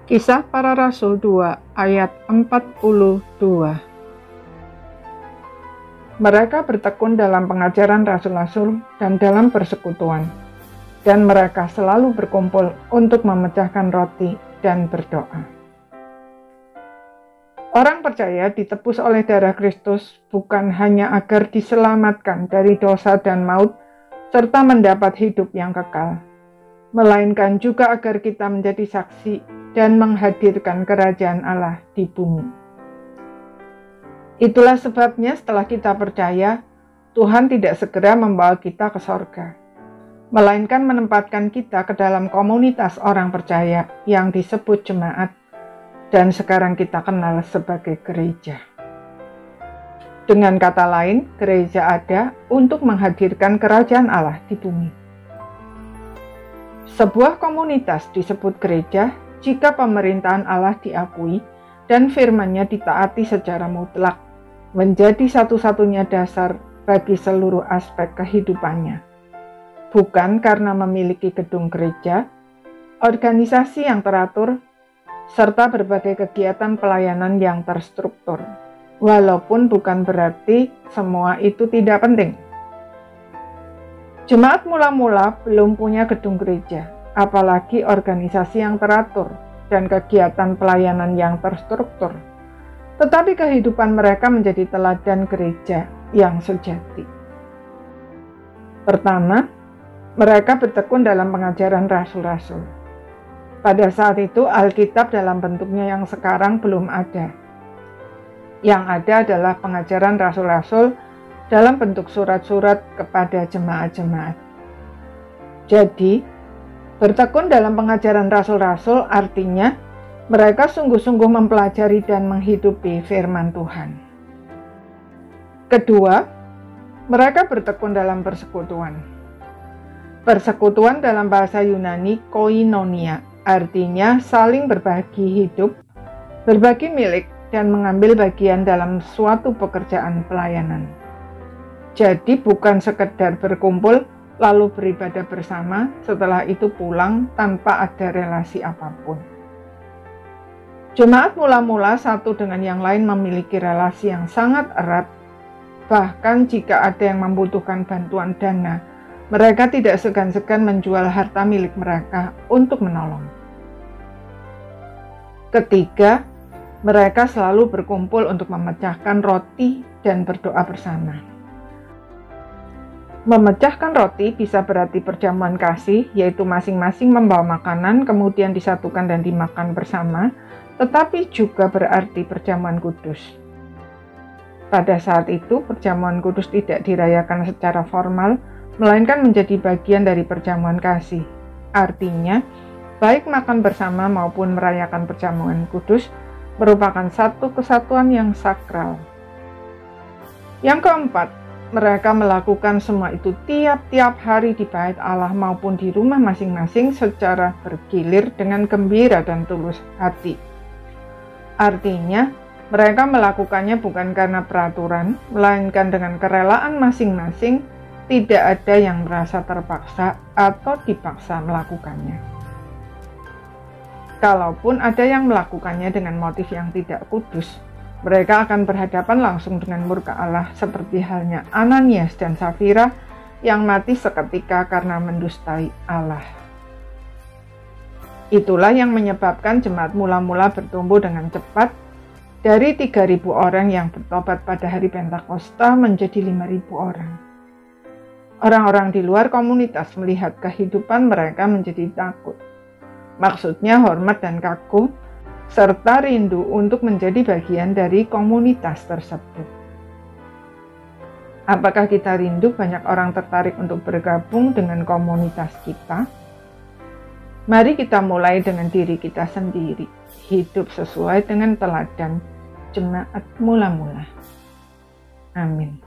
Kisah Para Rasul 2 ayat 42. Mereka bertekun dalam pengajaran rasul-rasul dan dalam persekutuan, dan mereka selalu berkumpul untuk memecahkan roti dan berdoa. Orang percaya ditebus oleh darah Kristus bukan hanya agar diselamatkan dari dosa dan maut serta mendapat hidup yang kekal, melainkan juga agar kita menjadi saksi dan menghadirkan kerajaan Allah di bumi. Itulah sebabnya setelah kita percaya, Tuhan tidak segera membawa kita ke sorga, melainkan menempatkan kita ke dalam komunitas orang percaya yang disebut jemaat, dan sekarang kita kenal sebagai gereja. Dengan kata lain, gereja ada untuk menghadirkan kerajaan Allah di bumi. Sebuah komunitas disebut gereja jika pemerintahan Allah diakui dan firman-Nya ditaati secara mutlak, menjadi satu-satunya dasar bagi seluruh aspek kehidupannya. Bukan karena memiliki gedung gereja, organisasi yang teratur, serta berbagai kegiatan pelayanan yang terstruktur. Walaupun bukan berarti semua itu tidak penting. Jemaat mula-mula belum punya gedung gereja, apalagi organisasi yang teratur dan kegiatan pelayanan yang terstruktur. Tetapi kehidupan mereka menjadi teladan gereja yang sejati. Pertama, mereka bertekun dalam pengajaran rasul-rasul. Pada saat itu, Alkitab dalam bentuknya yang sekarang belum ada. Yang ada adalah pengajaran rasul-rasul dalam bentuk surat-surat kepada jemaat-jemaat. Jadi, bertekun dalam pengajaran rasul-rasul artinya mereka sungguh-sungguh mempelajari dan menghidupi firman Tuhan. Kedua, mereka bertekun dalam persekutuan. Persekutuan dalam bahasa Yunani koinonia, artinya saling berbagi hidup, berbagi milik, dan mengambil bagian dalam suatu pekerjaan pelayanan. Jadi bukan sekedar berkumpul lalu beribadah bersama, setelah itu pulang tanpa ada relasi apapun. Jemaat mula-mula satu dengan yang lain memiliki relasi yang sangat erat, bahkan jika ada yang membutuhkan bantuan dana, mereka tidak segan-segan menjual harta milik mereka untuk menolong. Ketiga, mereka selalu berkumpul untuk memecahkan roti dan berdoa bersama. Memecahkan roti bisa berarti perjamuan kasih, yaitu masing-masing membawa makanan kemudian disatukan dan dimakan bersama, tetapi juga berarti perjamuan kudus. Pada saat itu, perjamuan kudus tidak dirayakan secara formal, melainkan menjadi bagian dari perjamuan kasih. Artinya, baik makan bersama maupun merayakan perjamuan kudus merupakan satu kesatuan yang sakral. Yang keempat, mereka melakukan semua itu tiap-tiap hari di bait Allah maupun di rumah masing-masing secara bergilir dengan gembira dan tulus hati. Artinya, mereka melakukannya bukan karena peraturan, melainkan dengan kerelaan masing-masing, tidak ada yang merasa terpaksa atau dipaksa melakukannya. Kalaupun ada yang melakukannya dengan motif yang tidak kudus, mereka akan berhadapan langsung dengan murka Allah seperti halnya Ananias dan Safira yang mati seketika karena mendustai Allah. Itulah yang menyebabkan jemaat mula-mula bertumbuh dengan cepat dari 3.000 orang yang bertobat pada hari Pentakosta menjadi 5.000 orang. Orang-orang di luar komunitas melihat kehidupan mereka menjadi takut. Maksudnya hormat dan kagum, serta rindu untuk menjadi bagian dari komunitas tersebut. Apakah kita rindu banyak orang tertarik untuk bergabung dengan komunitas kita? Mari kita mulai dengan diri kita sendiri, hidup sesuai dengan teladan jemaat mula-mula. Amin.